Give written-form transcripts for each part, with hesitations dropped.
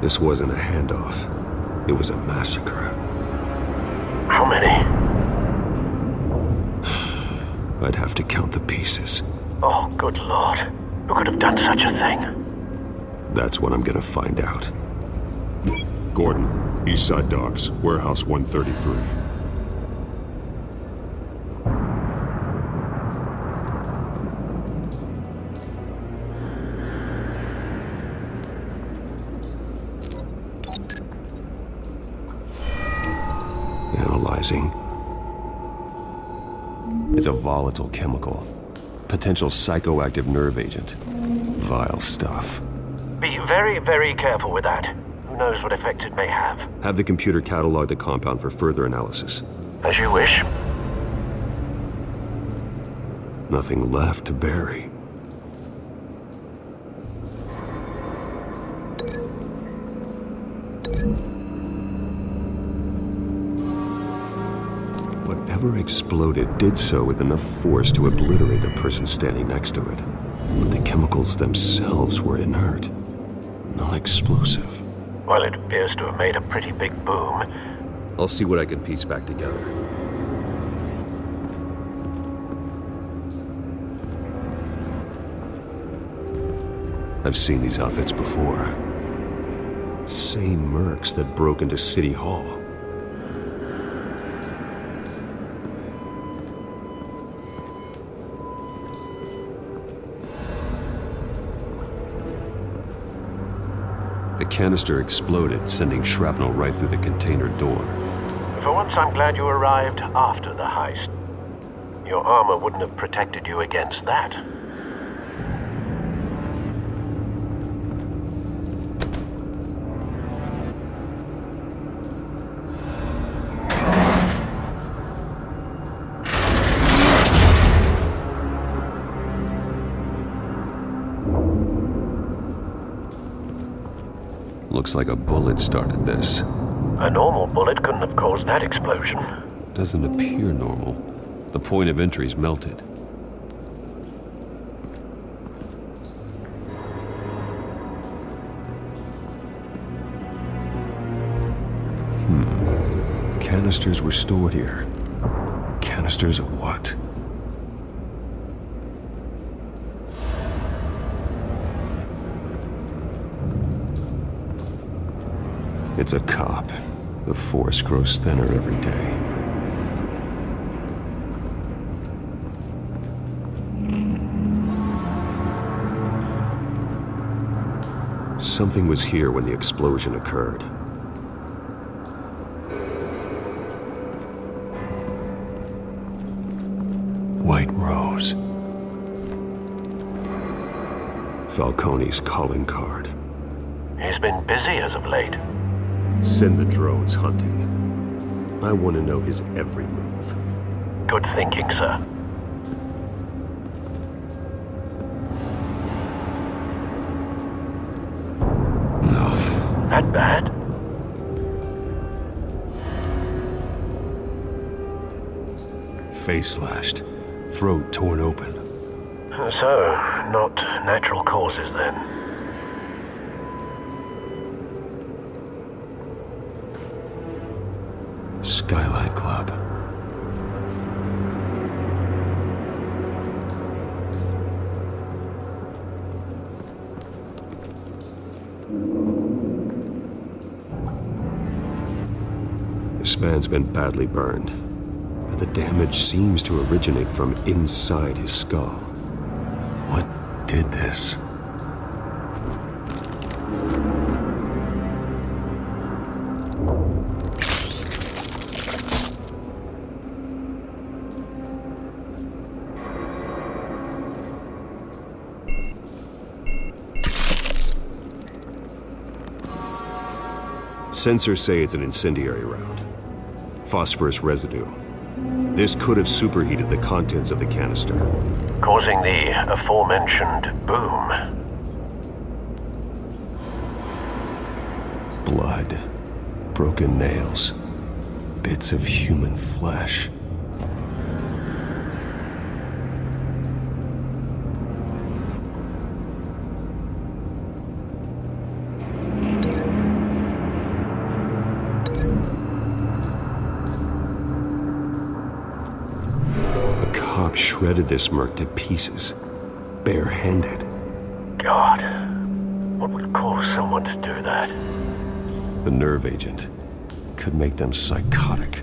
This wasn't a handoff. It was a massacre. How many? I'd have to count the pieces. Oh, good lord. Who could have done such a thing? That's what I'm gonna find out. Gordon, Eastside Docks, Warehouse 133. Analyzing. It's a volatile chemical. Potential psychoactive nerve agent. Vile stuff. Be very, very careful with that. Who knows what effect it may have. Have the computer catalog the compound for further analysis. As you wish. Nothing left to bury. Whatever exploded did so with enough force to obliterate the person standing next to it. But the chemicals themselves were inert, non-explosive. Well, it appears to have made a pretty big boom. I'll see what I can piece back together. I've seen these outfits before. Same mercs that broke into City Hall. The canister exploded, sending shrapnel right through the container door. For once, I'm glad you arrived after the heist. Your armor wouldn't have protected you against that. Looks like a bullet started this. A normal bullet couldn't have caused that explosion. Doesn't appear normal. The point of entry's melted. Canisters were stored here. Canisters of what? It's a cop. The force grows thinner every day. Something was here when the explosion occurred. White Rose. Falcone's calling card. He's been busy as of late. Send the drones hunting. I want to know his every move. Good thinking, sir. No. That bad? Face slashed. Throat torn open. So, not natural causes then. Skyline Club. This man's been badly burned, and the damage seems to originate from inside his skull. What did this? Sensors say it's an incendiary round. Phosphorus residue. This could have superheated the contents of the canister, Causing the aforementioned boom. blood, broken nails, bits of human flesh. shredded this merc to pieces, barehanded. God, what would cause someone to do that? The nerve agent could make them psychotic.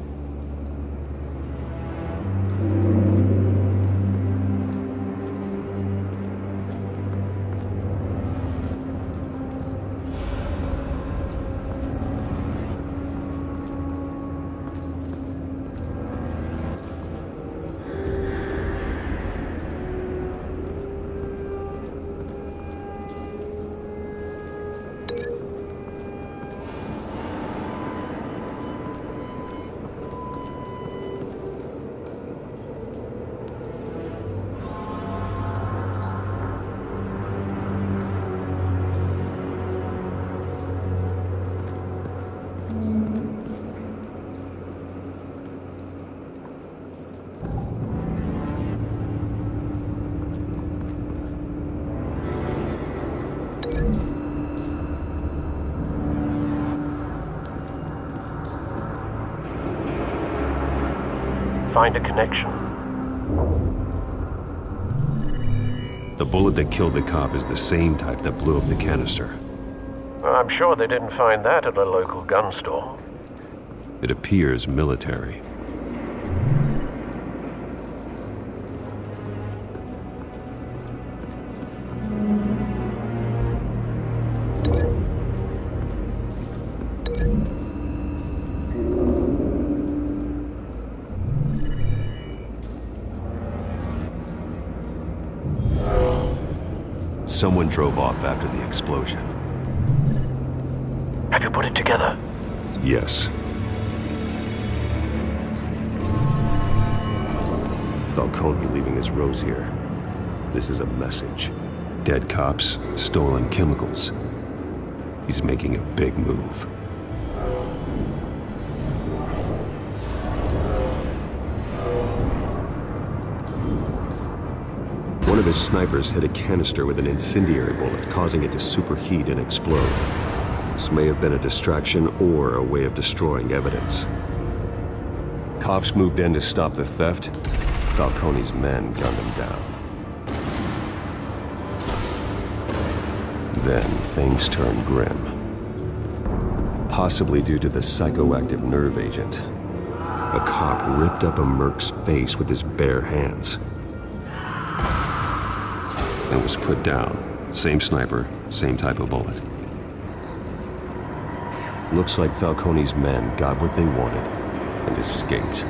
Find a connection. The bullet that killed the cop is the same type that blew up the canister. Well, I'm sure they didn't find that at a local gun store. It appears military. Someone drove off after the explosion. Have you put it together? Yes. Falcone leaving his rose here. This is a message. Dead cops, stolen chemicals. He's making a big move. One of his snipers hit a canister with an incendiary bullet, causing it to superheat and explode. This may have been a distraction or a way of destroying evidence. Cops moved in to stop the theft. Falcone's men gunned him down. Then things turned grim. Possibly due to the psychoactive nerve agent. A cop ripped up a merc's face with his bare hands. And was put down. Same sniper, same type of bullet. Looks like Falcone's men got what they wanted and escaped.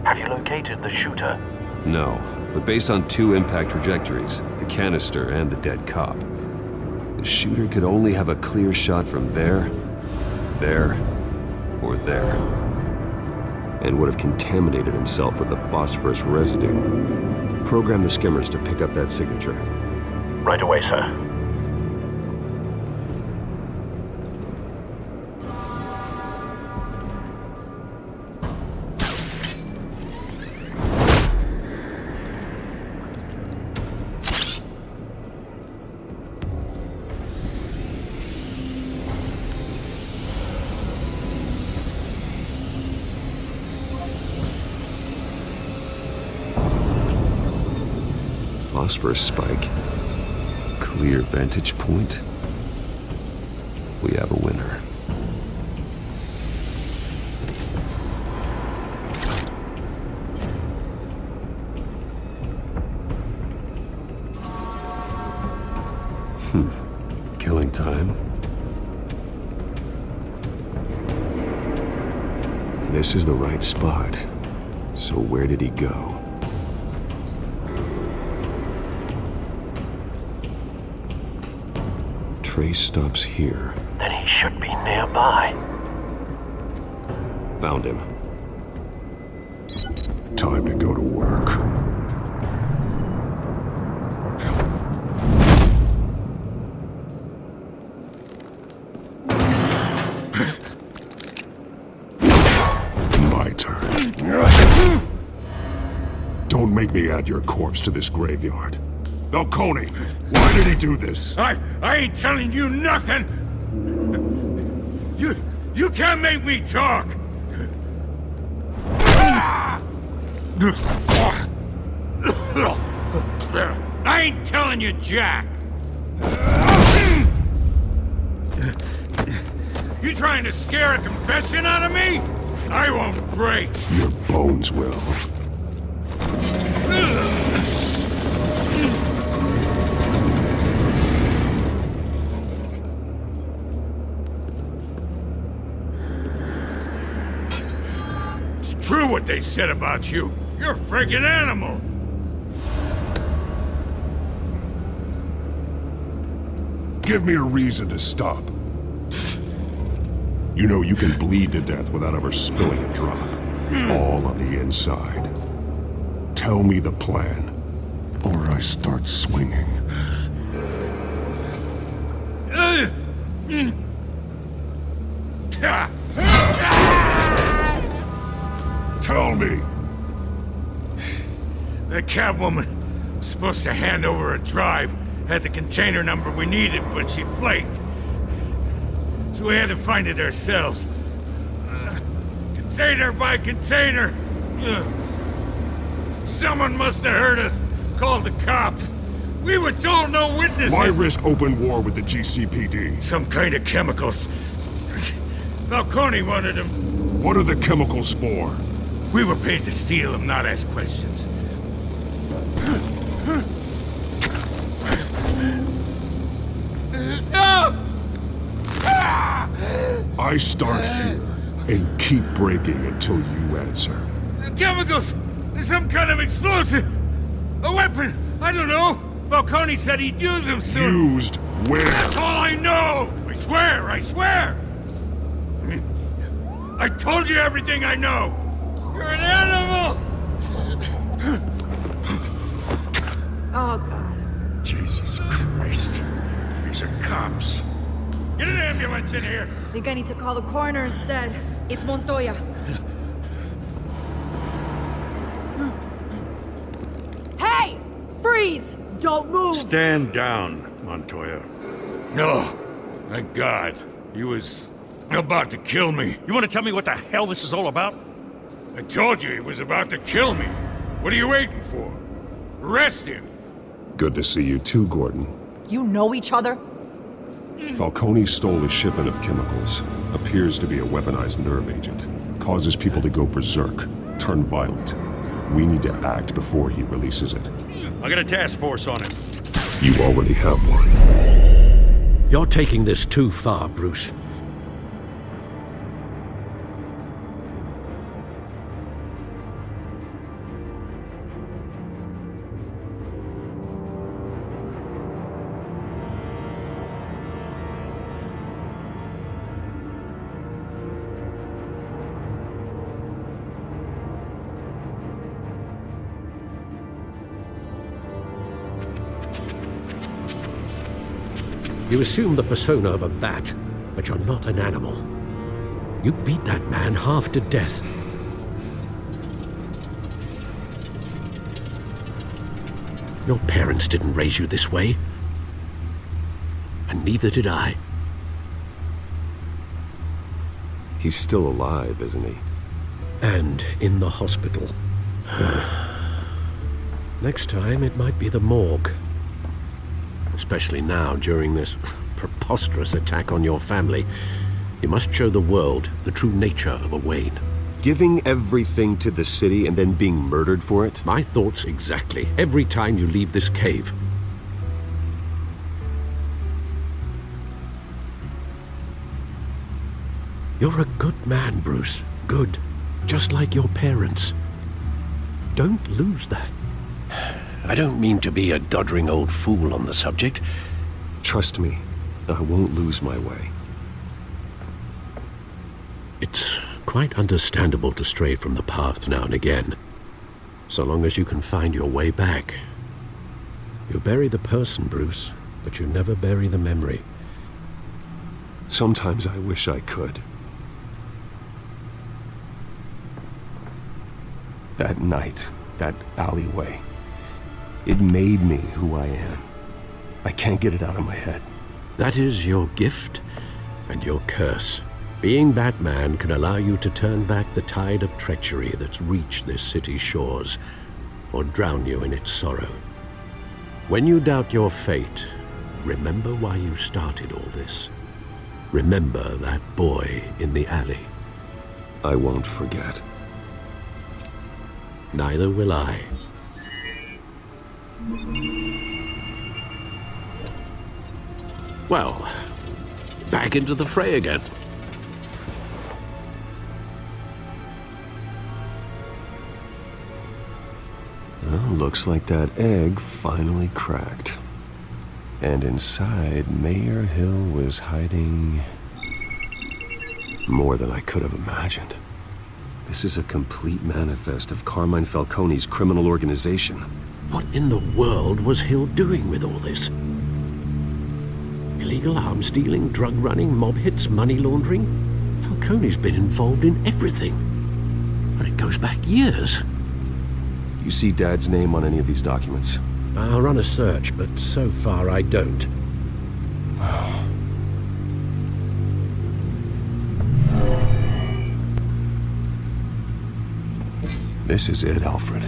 Have you located the shooter? No, but based on two impact trajectories, the canister and the dead cop, the shooter could only have a clear shot from there, or there, and would have contaminated himself with the phosphorus residue. Program the skimmers to pick up that signature. Right away, sir. Phosphorus spike. Clear vantage point. We have a winner. Killing time. This is the right spot. So where did he go? Trace stops here. Then he should be nearby. Found him. Time to go to work. My turn. Don't make me add your corpse to this graveyard. Falcone, why did he do this? I ain't telling you nothing! You can't make me talk! I ain't telling you, Jack. You trying to scare a confession out of me? I won't break. Your bones will. It's true what they said about you. You're a friggin' animal. Give me a reason to stop. You know you can bleed to death without ever spilling a drop. All on the inside. Tell me the plan, or I start swinging. Tell me! The Catwoman was supposed to hand over a drive, had the container number we needed, but she flaked. So we had to find it ourselves. Container by container. Someone must have heard us, called the cops. We were told no witnesses. Why risk open war with the GCPD? Some kind of chemicals. Falcone wanted them. What are the chemicals for? We were paid to steal them, not ask questions. I start here and keep breaking until you answer. The chemicals! There's some kind of explosive! A weapon! I don't know! Falcone said he'd use them soon! Used where? That's all I know! I swear! I swear! I told you everything I know! You're an animal! Oh, God. Jesus Christ. These are cops. Get an ambulance in here! Think I need to call the coroner instead. It's Montoya. Hey! Freeze! Don't move! Stand down, Montoya. No. Thank God. He was about to kill me. You want to tell me what the hell this is all about? I told you he was about to kill me. What are you waiting for? Arrest him! Good to see you too, Gordon. You know each other? Falcone stole a shipment of chemicals. Appears to be a weaponized nerve agent. Causes people to go berserk, turn violent. We need to act before he releases it. I got a task force on it. You already have one. You're taking this too far, Bruce. You assume the persona of a bat, but you're not an animal. You beat that man half to death. Your parents didn't raise you this way. And neither did I. He's still alive, isn't he? And in the hospital. Next time, it might be the morgue. Especially now, during this preposterous attack on your family. You must show the world the true nature of a Wayne. Giving everything to the city and then being murdered for it? My thoughts exactly. Every time you leave this cave. You're a good man, Bruce. Good. Just like your parents. Don't lose that. I don't mean to be a doddering old fool on the subject. Trust me, I won't lose my way. It's quite understandable to stray from the path now and again. So long as you can find your way back. You bury the person, Bruce, but you never bury the memory. Sometimes I wish I could. That night, that alleyway, it made me who I am. I can't get it out of my head. That is your gift and your curse. Being Batman can allow you to turn back the tide of treachery that's reached this city's shores, or drown you in its sorrow. When you doubt your fate, remember why you started all this. Remember that boy in the alley. I won't forget. Neither will I. Well, back into the fray again. Well, looks like that egg finally cracked. And inside, Mayor Hill was hiding more than I could have imagined. This is a complete manifest of Carmine Falcone's criminal organization. What in the world was Hill doing with all this? Illegal arms dealing, drug running, mob hits, money laundering? Falcone's been involved in everything. And it goes back years. You see Dad's name on any of these documents? I'll run a search, but so far I don't. This is it, Alfred.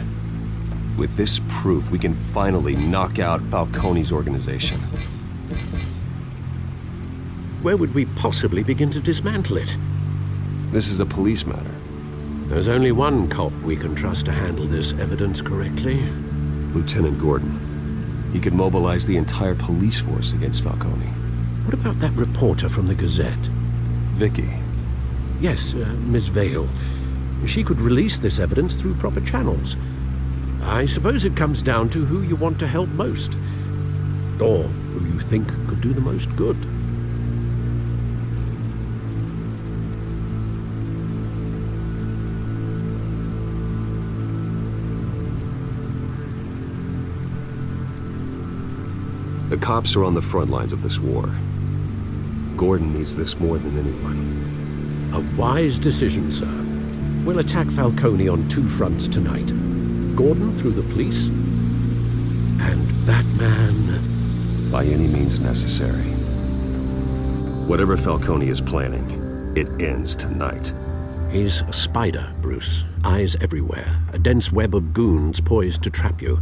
With this proof, we can finally knock out Falcone's organization. Where would we possibly begin to dismantle it? This is a police matter. There's only one cop we can trust to handle this evidence correctly. Lieutenant Gordon. He could mobilize the entire police force against Falcone. What about that reporter from the Gazette? Vicky. Yes, Miss Vale. She could release this evidence through proper channels. I suppose it comes down to who you want to help most. Or who you think could do the most good. The cops are on the front lines of this war. Gordon needs this more than anyone. A wise decision, sir. We'll attack Falcone on two fronts tonight. Gordon through the police, and Batman... by any means necessary. Whatever Falcone is planning, it ends tonight. He's a spider, Bruce. Eyes everywhere. A dense web of goons poised to trap you.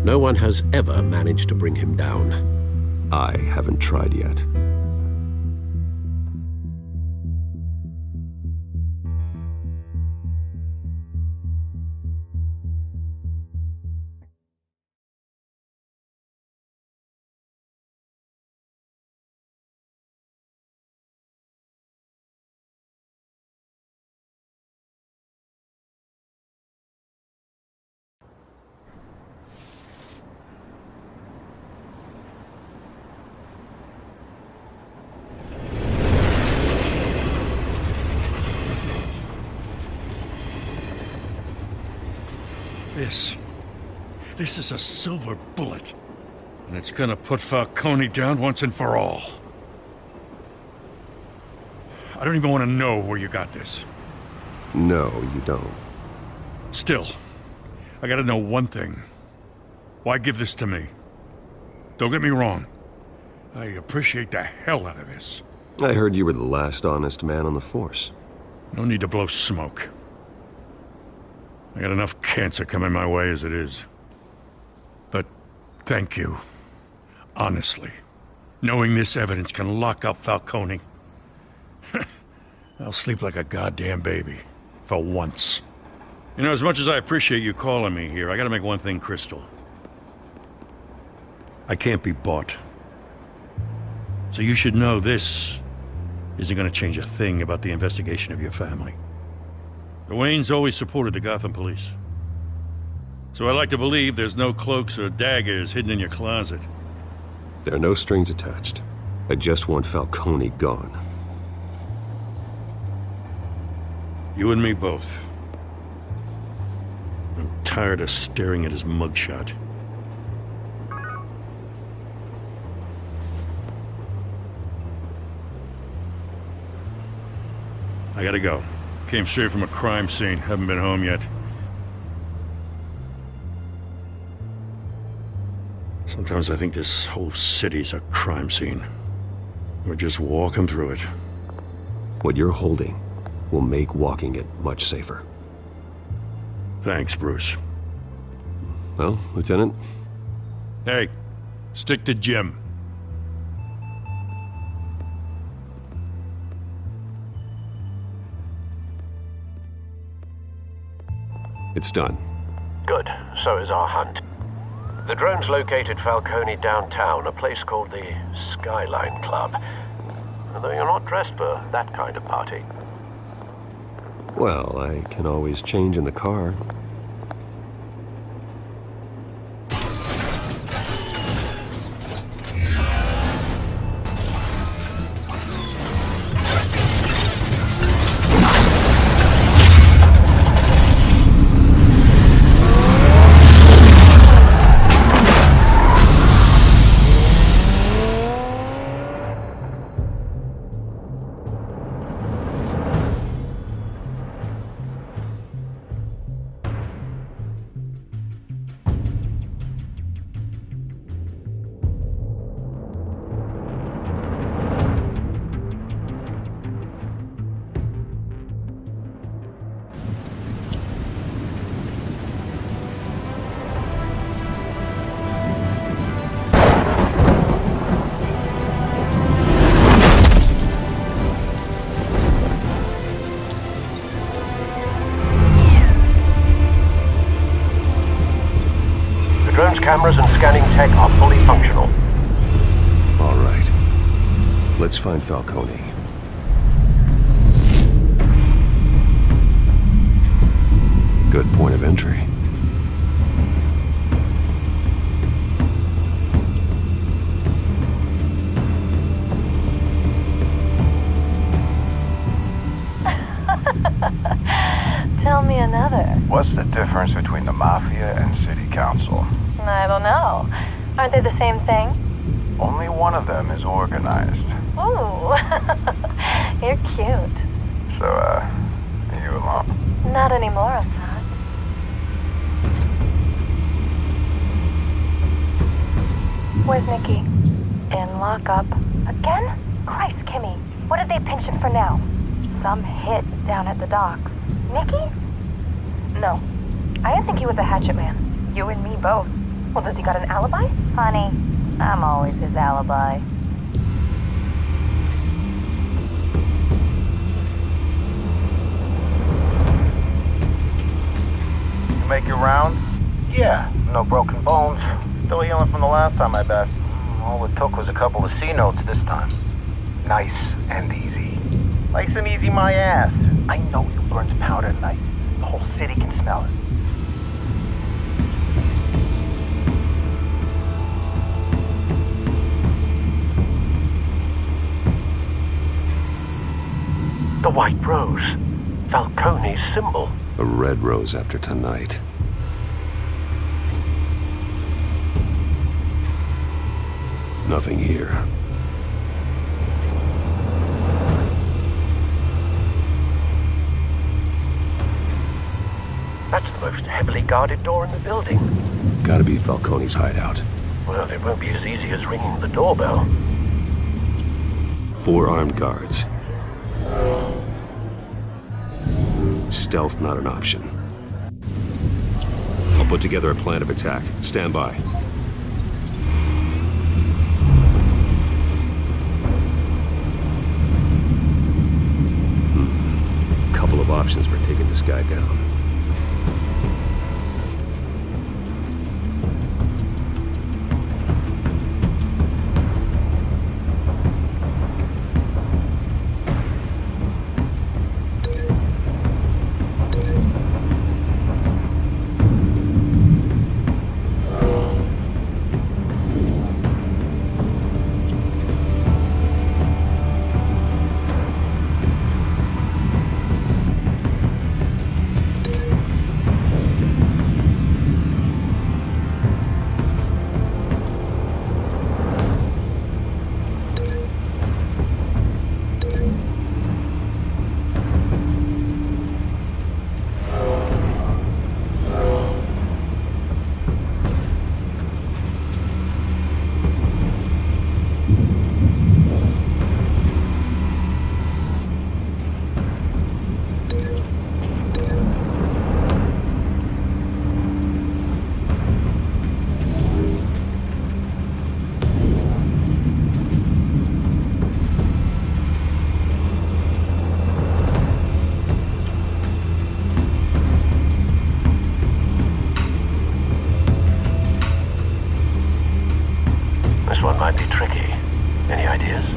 No one has ever managed to bring him down. I haven't tried yet. This is a silver bullet. And it's gonna put Falcone down once and for all. I don't even want to know where you got this. No, you don't. Still, I gotta know one thing. Why give this to me? Don't get me wrong. I appreciate the hell out of this. I heard you were the last honest man on the force. No need to blow smoke. I got enough cancer coming my way as it is. But thank you. Honestly. Knowing this evidence can lock up Falcone. I'll sleep like a goddamn baby. For once. You know, as much as I appreciate you calling me here, I gotta make one thing crystal. I can't be bought. So you should know this isn't gonna change a thing about the investigation of your family. The Waynes always supported the Gotham police. So I like to believe there's no cloaks or daggers hidden in your closet. There are no strings attached. I just want Falcone gone. You and me both. I'm tired of staring at his mugshot. I gotta go. Came straight from a crime scene. Haven't been home yet. Sometimes I think this whole city's a crime scene. We're just walking through it. What you're holding will make walking it much safer. Thanks, Bruce. Well, Lieutenant, Hey, stick to Jim. it's done. Good. So is our hunt. The drones located Falcone downtown, a place called the Skyline Club. Although you're not dressed for that kind of party. Well, I can always change in the car. Drone's cameras and scanning tech are fully functional. All right. Let's find Falcone. Good point of entry. Tell me another. What's the difference between the Mafia and City Council? I don't know. Aren't they the same thing? Only one of them is organized. Ooh, you're cute. So, are you alone? Not anymore, I'm not. Where's Nikki? In lockup. Again? Christ, Kimmy. What did they pinch him for now? Some hit down at the docks. Nikki? No. I didn't think he was a hatchet man. You and me both. Well, does he got an alibi? Honey, I'm always his alibi. You make your round? Yeah, no broken bones. Still healing from the last time, I bet. All it took was a couple of C notes this time. Nice and easy. Nice and easy, my ass. I know you burned powder tonight. The whole city can smell it. The white rose. Falcone's symbol. A red rose after tonight. Nothing here. That's the most heavily guarded door in the building. Gotta be Falcone's hideout. Well, it won't be as easy as ringing the doorbell. 4 armed guards. Stealth not an option. I'll put together a plan of attack. Stand by. Couple of options for taking this guy down.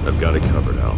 I've got it covered, Al.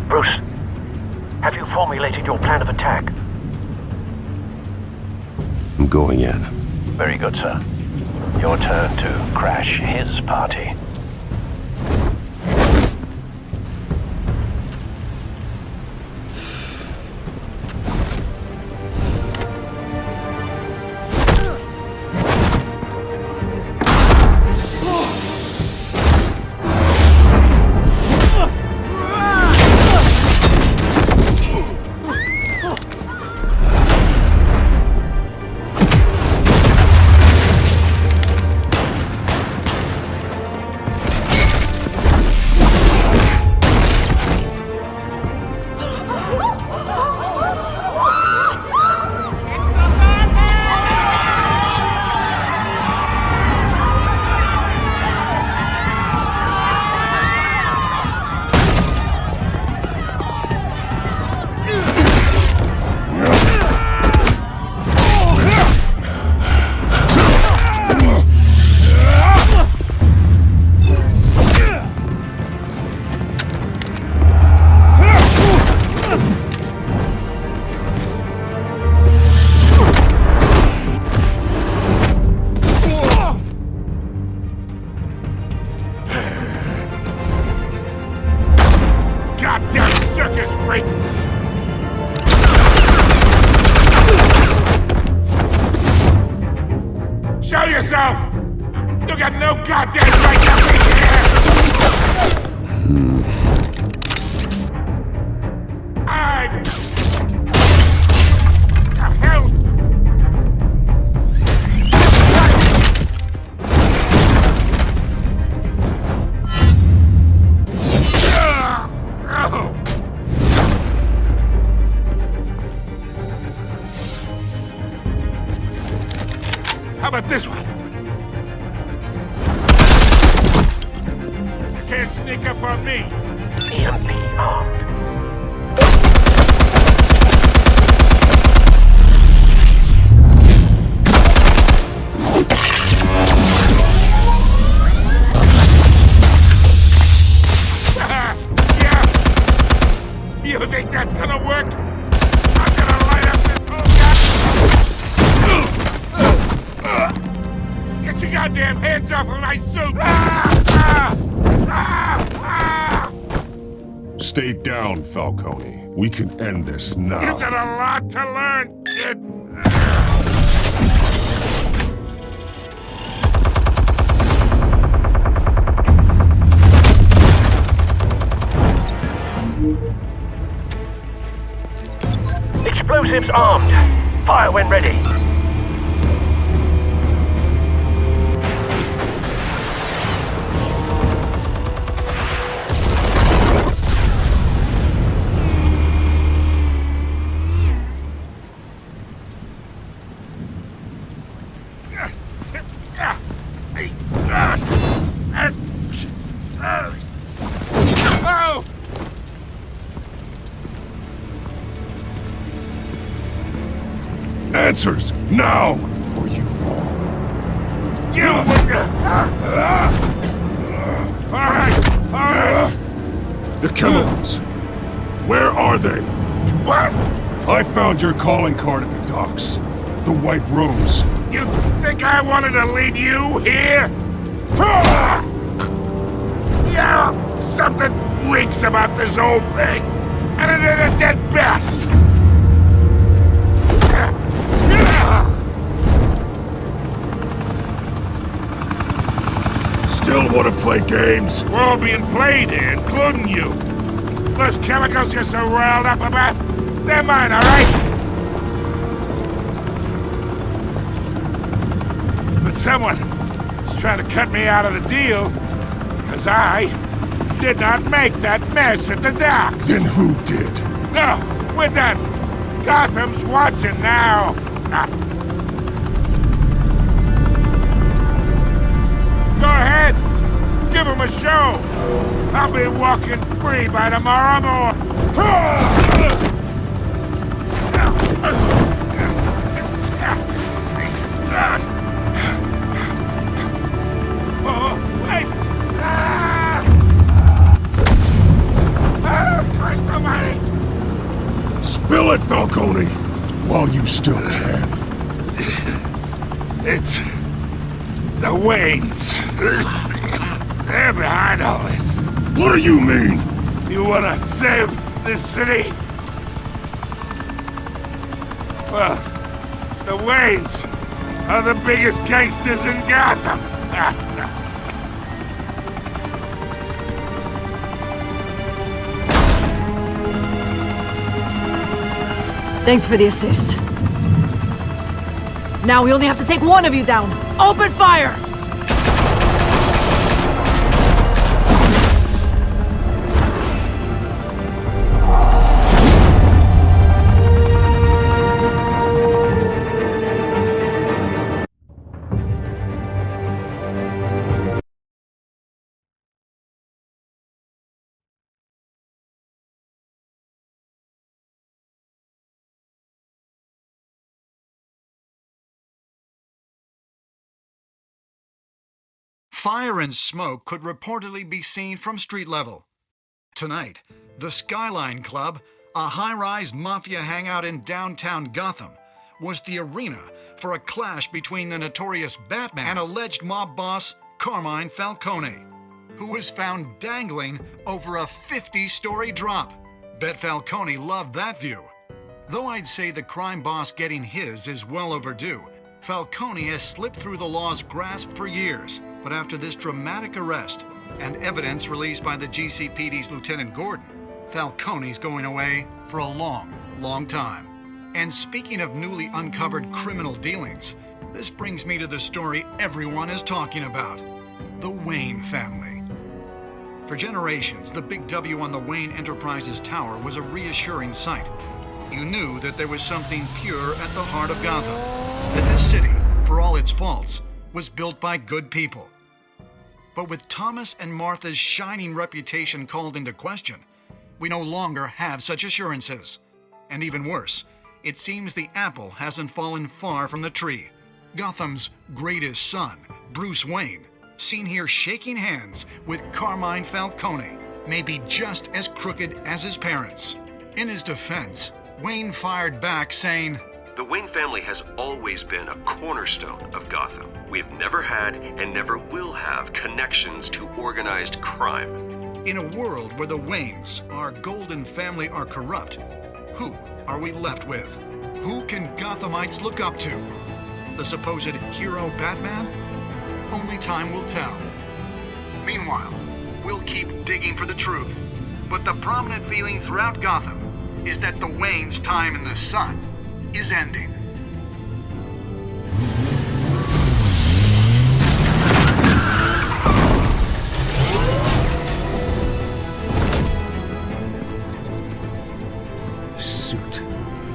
Bruce, have you formulated your plan of attack? I'm going in. Very good, sir. Your turn to crash his party. Show yourself! You got no goddamn right to be here! The hell? How about this one? You can't sneak up on me. EMP armed. Yeah. You think that's gonna work? I'm gonna light up this whole Get your goddamn hands off of my suit! Stay down, Falcone. We can end this now. You got a lot to learn, kid. Explosives armed. Fire when ready. Answers, now, or you fall. All right. The chemicals. Where are they? What? I found your calling card at the docks. The White Rose. You think I wanted to lead you here? Yeah, something reeks about this whole thing. And it is a dead bat. still want to play games? We're all being played here, including you. Those chemicals you're so riled up about, they're mine, all right? But someone is trying to cut me out of the deal, because I did not make that mess at the docks. Then who did? No, we're done. Gotham's watching now. Go ahead. Give him a show. I'll be walking free by tomorrow morning. Oh, wait. Christ almighty. Spill it, Falcone! While you still can. It's the Waynes. They're behind all this. What do you mean? You wanna save this city? Well, the Waynes are the biggest gangsters in Gotham. Thanks for the assist. Now we only have to take one of you down. Open fire! Fire and smoke could reportedly be seen from street level. Tonight, the Skyline Club, a high-rise mafia hangout in downtown Gotham, was the arena for a clash between the notorious Batman and alleged mob boss Carmine Falcone, who was found dangling over a 50-story drop. Bet Falcone loved that view. Though I'd say the crime boss getting his is well overdue, Falcone has slipped through the law's grasp for years. But after this dramatic arrest and evidence released by the GCPD's Lieutenant Gordon, Falcone's going away for a long, long time. And speaking of newly uncovered criminal dealings, this brings me to the story everyone is talking about: the Wayne family. For generations, the big W on the Wayne Enterprises Tower was a reassuring sight. You knew that there was something pure at the heart of Gotham, that this city, for all its faults, was built by good people. But with Thomas and Martha's shining reputation called into question, we no longer have such assurances. And even worse, it seems the apple hasn't fallen far from the tree. Gotham's greatest son, Bruce Wayne, seen here shaking hands with Carmine Falcone, may be just as crooked as his parents. In his defense, Wayne fired back saying, "The Wayne family has always been a cornerstone of Gotham. We've never had and never will have connections to organized crime." In a world where the Waynes, our golden family, are corrupt, who are we left with? Who can Gothamites look up to? The supposed hero Batman? Only time will tell. Meanwhile, we'll keep digging for the truth. But the prominent feeling throughout Gotham is that the Waynes' time in the sun is ending. The suit,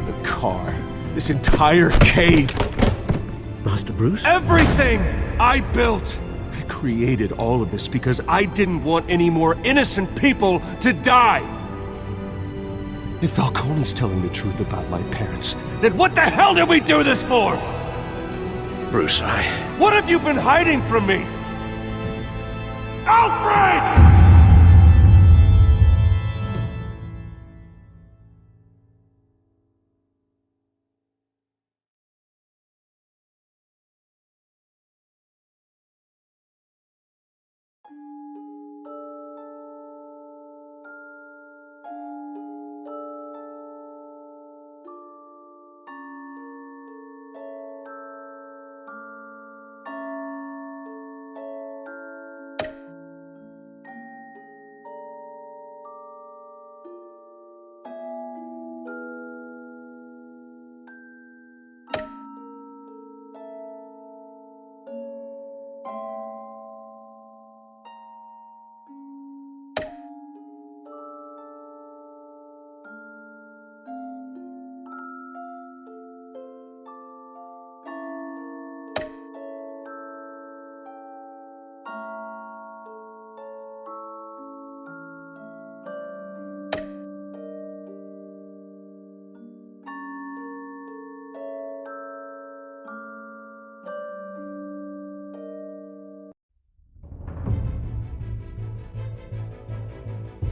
the car, this entire cave. Master Bruce? Everything I built! I created all of this because I didn't want any more innocent people to die! If Falcone's telling the truth about my parents, then what the hell did we do this for? Bruce, What have you been hiding from me? Alfred!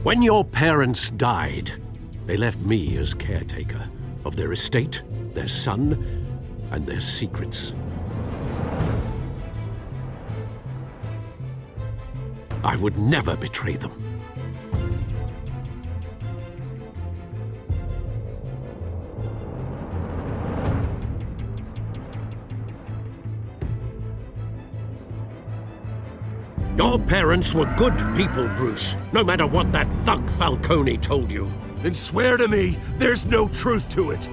When your parents died, they left me as caretaker of their estate, their son, and their secrets. I would never betray them. Your parents were good people, Bruce, no matter what that thug Falcone told you. Then swear to me there's no truth to it.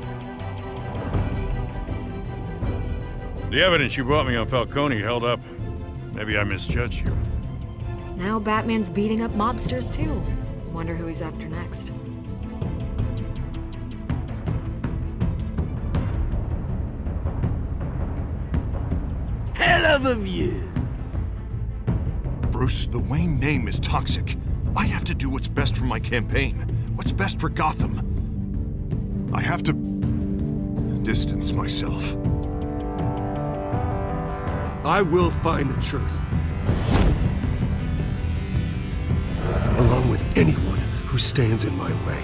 The evidence you brought me on Falcone held up. Maybe I misjudged you. Now Batman's beating up mobsters, too. Wonder who he's after next. Hell of a view. Bruce, the Wayne name is toxic. I have to do what's best for my campaign. What's best for Gotham. I have to distance myself. I will find the truth. Along with anyone who stands in my way.